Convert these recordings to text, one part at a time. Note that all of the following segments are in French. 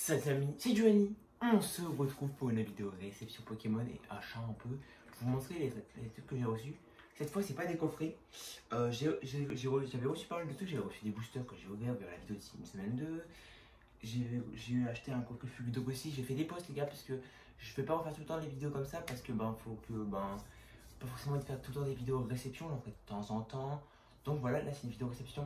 Salut amis, c'est Giovanni. On se retrouve pour une vidéo réception Pokémon et achat un peu. Pour vous montrer les trucs que j'ai reçus. Cette fois, c'est pas des coffrets. J'avais reçu pas mal de trucs. J'avais reçu des boosters que j'ai ouvert vers la vidéo d'ici une semaine 2. J'ai acheté un coffret Fulgidog aussi. J'ai fait des posts, les gars, parce que je fais pas refaire tout le temps les vidéos comme ça. Parce que, faut que, pas forcément faire tout le temps des vidéos réception. J'en fais de temps en temps. Donc voilà, là, c'est une vidéo réception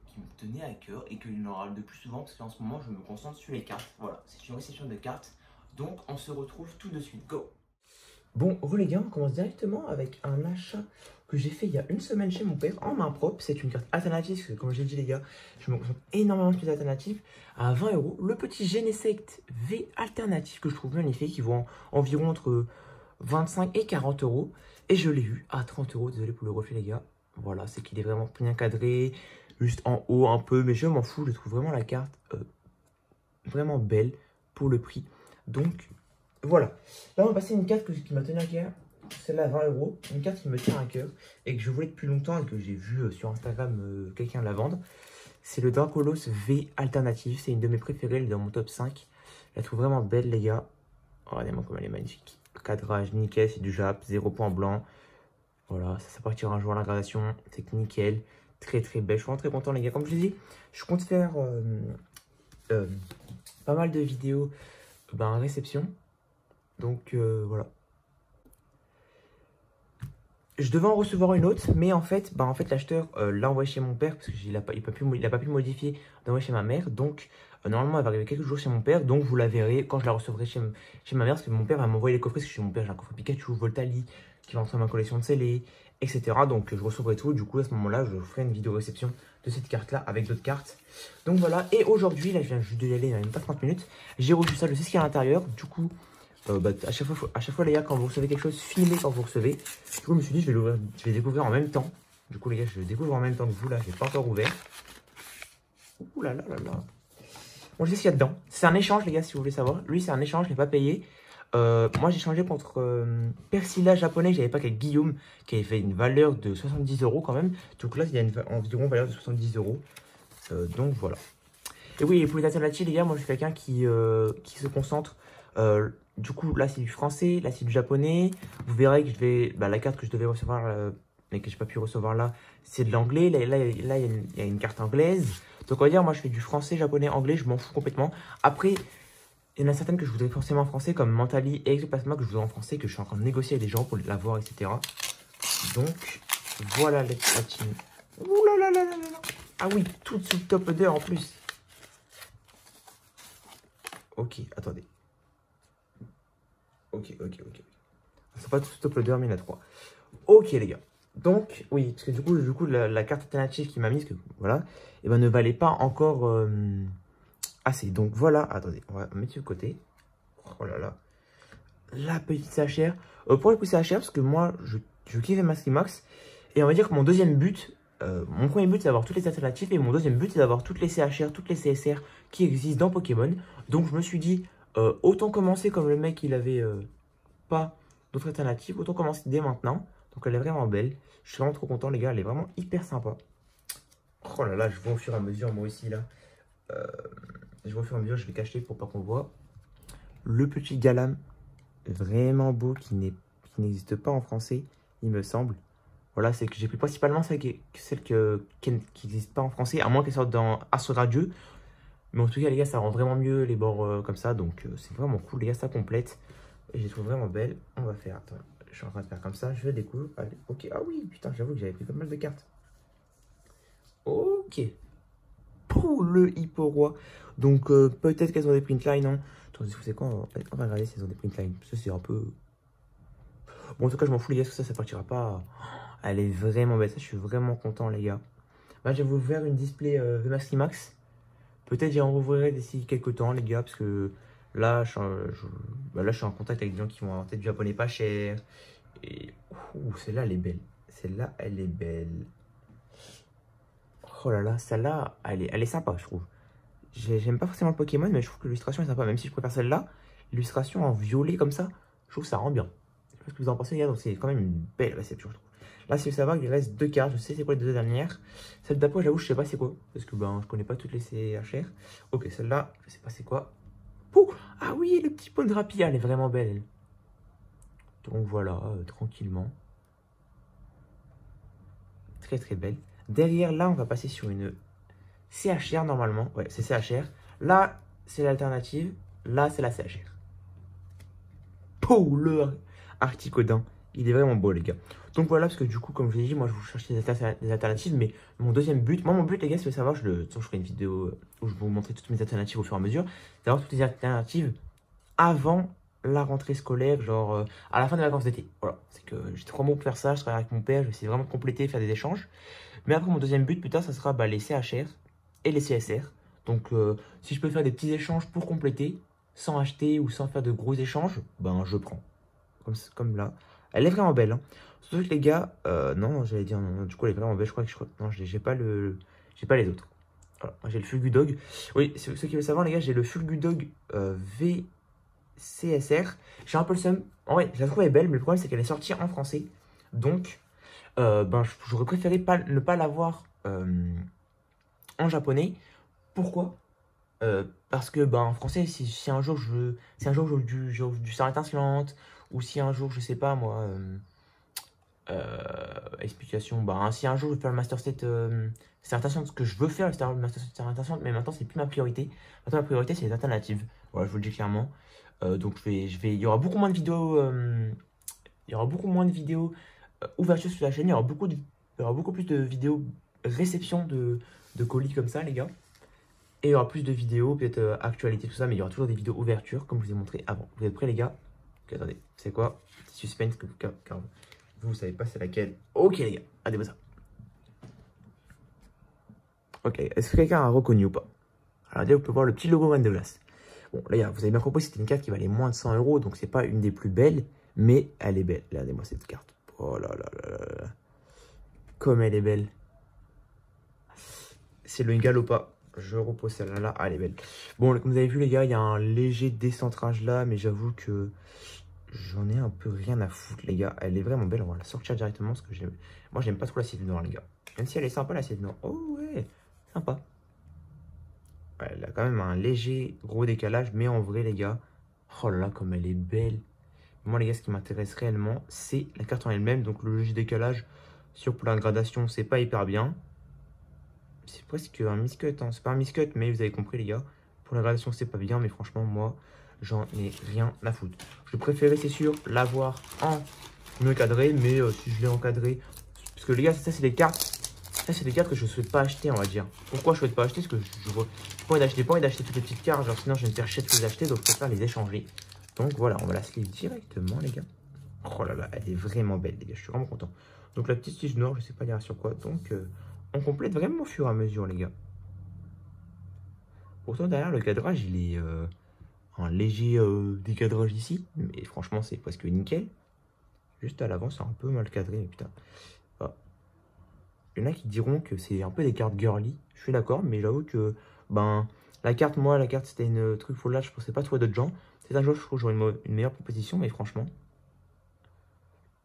qui me tenait à cœur et qu'il y en aura de plus souvent parce qu'en ce moment je me concentre sur les cartes. Voilà, c'est une réception de cartes. Donc on se retrouve tout de suite. Go! Bon, les gars, on commence directement avec un achat que j'ai fait il y a une semaine chez mon père en main propre. C'est une carte alternative, parce que comme j'ai dit les gars, je me concentre énormément sur les alternatives. À 20 €, le petit Genesect V alternatif que je trouve magnifique, qui vaut environ entre 25 et 40 €. Et je l'ai eu à 30 €, désolé pour le reflet les gars. Voilà, c'est qu'il est vraiment bien cadré, juste en haut un peu, mais je m'en fous, je trouve vraiment la carte vraiment belle pour le prix. Donc voilà, là on va passer à une carte qui m'a tenu à cœur, celle-là à 20 €, une carte qui me tient à cœur et que je voulais depuis longtemps et que j'ai vu sur Instagram quelqu'un la vendre. C'est le Dracolos V alternative, c'est une de mes préférées, elle est dans mon top 5. Je la trouve vraiment belle les gars, regardez-moi comme elle est magnifique. Cadrage nickel, c'est du Jap, 0 point blanc. Voilà, ça partira un jour à la gradation, c'est nickel, très belle. Je suis vraiment très content les gars. Comme je l'ai dit, je compte faire pas mal de vidéos réception. Donc voilà. Je devais en recevoir une autre, mais en fait l'acheteur l'a envoyé chez mon père parce qu'il n'a pas pu le modifier, d'envoyer chez ma mère. Donc normalement elle va arriver quelques jours chez mon père, donc vous la verrez quand je la recevrai chez ma mère, parce que mon père va m'envoyer les coffrets, parce que chez mon père j'ai un coffret Pikachu, Voltali, qui va entrer dans ma collection de scellés, etc. Donc je recevrai tout, du coup à ce moment-là je ferai une vidéo réception de cette carte-là avec d'autres cartes. Donc voilà, et aujourd'hui, là je viens juste de y aller, il y a même pas 30 minutes, j'ai reçu ça, je sais ce qu'il y a à l'intérieur, du coup... à chaque fois les gars, quand vous recevez quelque chose, filmez quand vous recevez. Du coup je me suis dit je vais découvrir en même temps. Du coup les gars, je le découvre en même temps que vous, là je l'ai pas encore ouvert. Ouh là là là là. Bon, je sais ce qu'il y a dedans. C'est un échange les gars, si vous voulez savoir. Lui c'est un échange, je l'ai pas payé. Moi j'ai changé contre Persila japonais, j'avais pas qu'avec Guillaume qui avait fait une valeur de 70 € quand même. Donc là il y a environ valeur de 70 €. Donc voilà. Et oui, pour les alternatives les gars, moi je suis quelqu'un qui se concentre. Du coup, là, c'est du français, là, c'est du japonais. Vous verrez que je vais... la carte que je devais recevoir, mais que je n'ai pas pu recevoir là, c'est de l'anglais. Là, il y a une carte anglaise. Donc, on va dire, moi, je fais du français, japonais, anglais. Je m'en fous complètement. Après, il y en a certaines que je voudrais forcément en français, comme Mentali et Exoplasma, que je voudrais en français, que je suis en train de négocier avec des gens pour l'avoir, etc. Donc, voilà la team. Ouh là là là là là. Ah oui, tout sous le top 2 en plus. Ok, attendez. Ok. C'est pas tout top le 2, mais il y en a 3. Ok, les gars. Donc, oui, parce que du coup la carte alternative qui m'a mise, voilà, et ne valait pas encore assez. Donc, voilà. Attendez, on va mettre de côté. Oh là là. La petite CHR. Pour le coup, CHR, parce que moi, je kiffe Max. Et on va dire que mon deuxième but, mon premier but, c'est d'avoir toutes les alternatives. Et mon deuxième but, c'est d'avoir toutes les CHR, toutes les CSR qui existent dans Pokémon. Donc, je me suis dit... autant commencer comme le mec il avait pas d'autres alternatives, autant commencer dès maintenant. Donc elle est vraiment belle, je suis vraiment trop content les gars, elle est vraiment hyper sympa. Oh là là, je vois au fur et à mesure moi aussi là, je vois au fur et à mesure, je vais cacher pour pas qu'on voit. Le petit Galam, vraiment beau, qui n'existe pas en français il me semble. Voilà, c'est que j'ai pris principalement celle qui n'existe pas en français, à moins qu'elle sorte dans Astro Radieux. Mais en tout cas, les gars, ça rend vraiment mieux les bords comme ça. Donc, c'est vraiment cool. Les gars, ça complète. Et je les trouve vraiment belles. On va faire... Attends, je suis en train de faire comme ça. Je découvre. Allez, ok. Ah oui, putain, j'avoue que j'avais pris pas mal de cartes. Ok. Pour le Hippo-Roi. Donc, peut-être qu'elles ont des printlines, non? Attendez, vous savez quoi? On va regarder si elles ont des printlines. Ça, c'est un peu... Bon, en tout cas, je m'en fous, les gars, parce que ça partira pas. Elle est vraiment belle. Ça, je suis vraiment content, les gars. Bah, je vais vous faire une display VMAX Max. Peut-être j'en rouvrirai d'ici quelques temps, les gars, parce que là, je suis en contact avec des gens qui vont inventer du japonais pas cher. Et celle-là, elle est belle. Celle-là, elle est belle. Oh là là, celle-là, elle est sympa, je trouve. J'aime pas forcément le Pokémon, mais je trouve que l'illustration est sympa. Même si je préfère celle-là, l'illustration en violet comme ça, je trouve que ça rend bien. Je sais pas ce que vous en pensez, les gars, donc c'est quand même une belle réception, je trouve. Là, si vous savez qu'il reste 2 cartes, je sais c'est quoi les 2 dernières. Celle d'après, j'avoue, je sais pas c'est quoi. Parce que je connais pas toutes les CHR. Ok, celle-là, je sais pas c'est quoi. Ah oui, le petit pot de Rapia, elle est vraiment belle, elle. Donc voilà, tranquillement. Très très belle. Derrière, là, on va passer sur une CHR normalement. Ouais, c'est CHR. Là, c'est l'alternative. Là, c'est la CHR. Pouh, le Articodin. Il est vraiment beau, les gars. Donc voilà, parce que du coup, comme je l'ai dit, moi, je vous cherche des alternatives. Mais mon deuxième but, mon but, les gars, si vous voulez savoir, je ferai une vidéo où je vais vous montrer toutes mes alternatives au fur et à mesure. C'est d'avoir toutes les alternatives avant la rentrée scolaire, genre à la fin des vacances d'été. Voilà, c'est que j'ai 3 mois pour faire ça, je travaille avec mon père, je vais essayer vraiment de compléter, faire des échanges. Mais après, mon deuxième but, plus tard, ça sera les CHR et les CSR. Donc, si je peux faire des petits échanges pour compléter, sans acheter ou sans faire de gros échanges, ben je prends. Comme là. Elle est vraiment belle. Hein. Surtout que les gars, non, j'allais dire, non, du coup, elle est vraiment belle. Je crois que non, j'ai pas j'ai pas les autres. Voilà, j'ai le Fulgudog. Oui, ceux qui veulent savoir, les gars, j'ai le Fulgudog VCSR. J'ai un peu le seum. En vrai, je la trouve elle est belle, mais le problème, c'est qu'elle est sortie en français. Donc, ben, j'aurais préféré ne pas l'avoir en japonais. Pourquoi? Parce que ben, en français, si un jour si un jour j'ai du Star étincelante, ou si un jour, je sais pas moi, explication, ben, si un jour je veux faire le Master State Star étincelante, ce que je veux faire le Master State Star étincelante, mais maintenant c'est plus ma priorité. Maintenant ma priorité c'est les alternatives. Voilà, je vous le dis clairement. Donc il y aura beaucoup moins de vidéos, ouverture sur la chaîne. Il y aura beaucoup plus de vidéos réception de colis comme ça, les gars. Et il y aura plus de vidéos, peut-être actualité, tout ça, mais il y aura toujours des vidéos ouverture, comme je vous ai montré avant. Vous êtes prêts, les gars? Ok, attendez, c'est quoi? Petit suspense, car vous savez pas c'est laquelle. Ok, les gars, regardez-moi ça. Ok, est-ce que quelqu'un a reconnu ou pas? Alors, là, vous pouvez voir le petit logo One de Glace. Bon, là, vous avez bien compris, c'était une carte qui valait moins de 100 €, donc c'est pas une des plus belles, mais elle est belle. Regardez-moi cette carte. Oh là là là là là. Comme elle est belle. C'est le Galopa. Je repose celle-là. Là. Ah, elle est belle. Bon, comme vous avez vu, les gars, il y a un léger décentrage là, mais j'avoue que j'en ai un peu rien à foutre, les gars. Elle est vraiment belle. On va la sortir directement parce que moi, j'aime pas trop la cible noire, les gars. Même si elle est sympa, la cible noire. Oh, ouais, sympa. Ouais, elle a quand même un léger gros décalage, mais en vrai, les gars, oh là là, comme elle est belle. Moi, les gars, ce qui m'intéresse réellement, c'est la carte en elle-même. Donc, le léger décalage sur plein de gradations, c'est pas hyper bien. C'est presque un miscut, hein. C'est pas un miscut, mais vous avez compris, les gars. Pour la gradation, c'est pas bien, mais franchement, moi, j'en ai rien à foutre. Je préférais, c'est sûr, l'avoir en encadré, mais si je l'ai encadré. Parce que, les gars, ça, c'est des cartes. Ça, c'est des cartes que je ne souhaite pas acheter, on va dire. Pourquoi je ne souhaite pas acheter? Parce que je vois pas envie d'acheter toutes les petites cartes, genre sinon je vais me faire chier de les acheter, donc je préfère les échanger. Donc voilà, on va la sleeve directement, les gars. Oh là là, elle est vraiment belle, les gars, je suis vraiment content. Donc la petite tige noire, je sais pas dire sur quoi, donc on complète vraiment au fur et à mesure, les gars. Pourtant, derrière le cadrage, il est un léger décadrage ici, mais franchement, c'est presque nickel. Juste à l'avant, c'est un peu mal cadré, mais putain. Ah. Il y en a qui diront que c'est un peu des cartes girly, je suis d'accord, mais j'avoue que, ben, la carte, c'était une truc full là, je pensais pas trouver d'autres gens. C'est un jour, je trouve que j'aurai une meilleure proposition, mais franchement,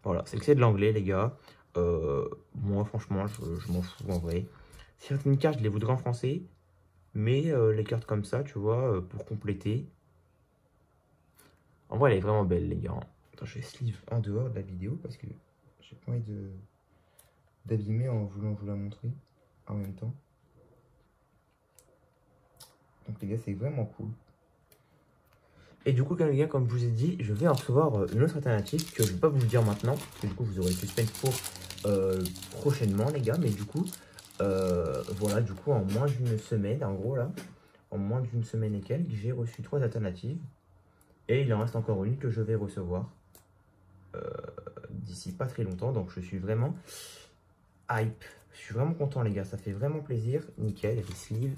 voilà, c'est que c'est de l'anglais, les gars. Moi, franchement, je m'en fous en vrai. Certaines cartes, je les voudrais en français, mais les cartes comme ça, tu vois, pour compléter. En vrai, elle est vraiment belle, les gars. Attends, je vais sleeve en dehors de la vidéo parce que j'ai pas envie d'abîmer en voulant vous la montrer en même temps. Donc les gars, c'est vraiment cool. Et du coup, les gars, comme je vous ai dit, je vais en recevoir une autre alternative que je ne vais pas vous le dire maintenant. Parce que du coup, vous aurez le suspense pour prochainement, les gars. Mais du coup, voilà, du coup, en moins d'une semaine, en gros, là, en moins d'une semaine et quelques, j'ai reçu 3 alternatives. Et il en reste encore une que je vais recevoir d'ici pas très longtemps. Donc, je suis vraiment hype. Je suis vraiment content, les gars. Ça fait vraiment plaisir. Nickel, les sleeves.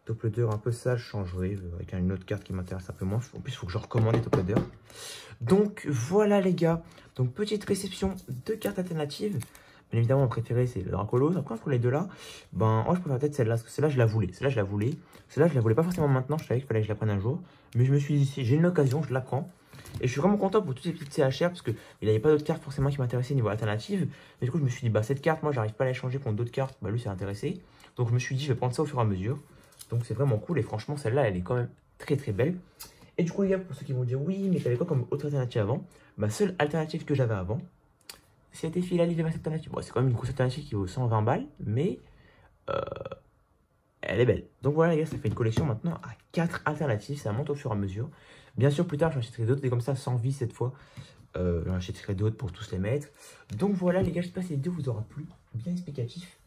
Top-loader un peu sale, je changerai avec une autre carte qui m'intéresse un peu moins. En plus, il faut que je recommande les top-loader. Donc, voilà, les gars. Donc, petite réception de cartes alternatives. Bien évidemment, mon préféré, c'est le Dracolos. Après, entre les deux là, ben, moi, je préfère peut-être celle-là. Parce que celle-là, je la voulais. Celle-là, je la voulais. Celle-là, je la voulais pas forcément maintenant. Je savais qu'il fallait que je la prenne un jour. Mais je me suis dit, si j'ai une occasion, je la prends. Et je suis vraiment content pour toutes ces petites CHR. Parce qu'il n'y avait pas d'autres cartes forcément qui m'intéressaient niveau alternative. Mais du coup, je me suis dit, bah, cette carte, moi, j'arrive pas à la changer contre d'autres cartes. Bah, lui, c'est intéressé. Donc, je me suis dit, je vais prendre ça au fur et à mesure. Donc c'est vraiment cool et franchement celle-là elle est quand même très très belle. Et du coup, les gars, pour ceux qui vont dire oui, mais t'avais quoi comme autre alternative avant? Ma seule alternative que j'avais avant, c'était Philalie de Max Alternative. Bon, c'est quand même une grosse alternative qui vaut 120 balles, mais euh, elle est belle. Donc voilà, les gars, ça fait une collection maintenant à 4 alternatives. Ça monte au fur et à mesure. Bien sûr, plus tard, j'en achèterai d'autres, et comme ça, sans vie cette fois. J'en achèterai d'autres pour tous les mettre. Donc voilà, les gars, j'espère que cette vidéo vous aura plu. Bien explicatif.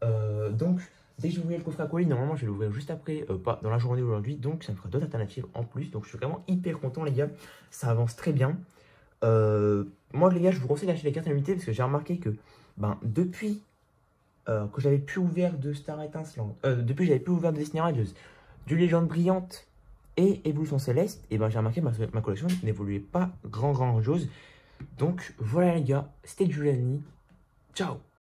Donc, dès que je vais ouvrir le coffret à colis, normalement, je vais l'ouvrir juste après, pas dans la journée aujourd'hui. Donc, ça me fera d'autres alternatives en plus. Donc, je suis vraiment hyper content, les gars. Ça avance très bien. Moi, les gars, je vous conseille d'acheter les cartes limitées parce que j'ai remarqué que depuis que j'avais plus ouvert de Star Étincelante, depuis que j'avais plus ouvert de Destiny Radieuse, du Légende Brillante et Évolution Céleste, et j'ai remarqué que ma collection n'évoluait pas grand chose. Donc voilà les gars, c'était Giuliani. Ciao.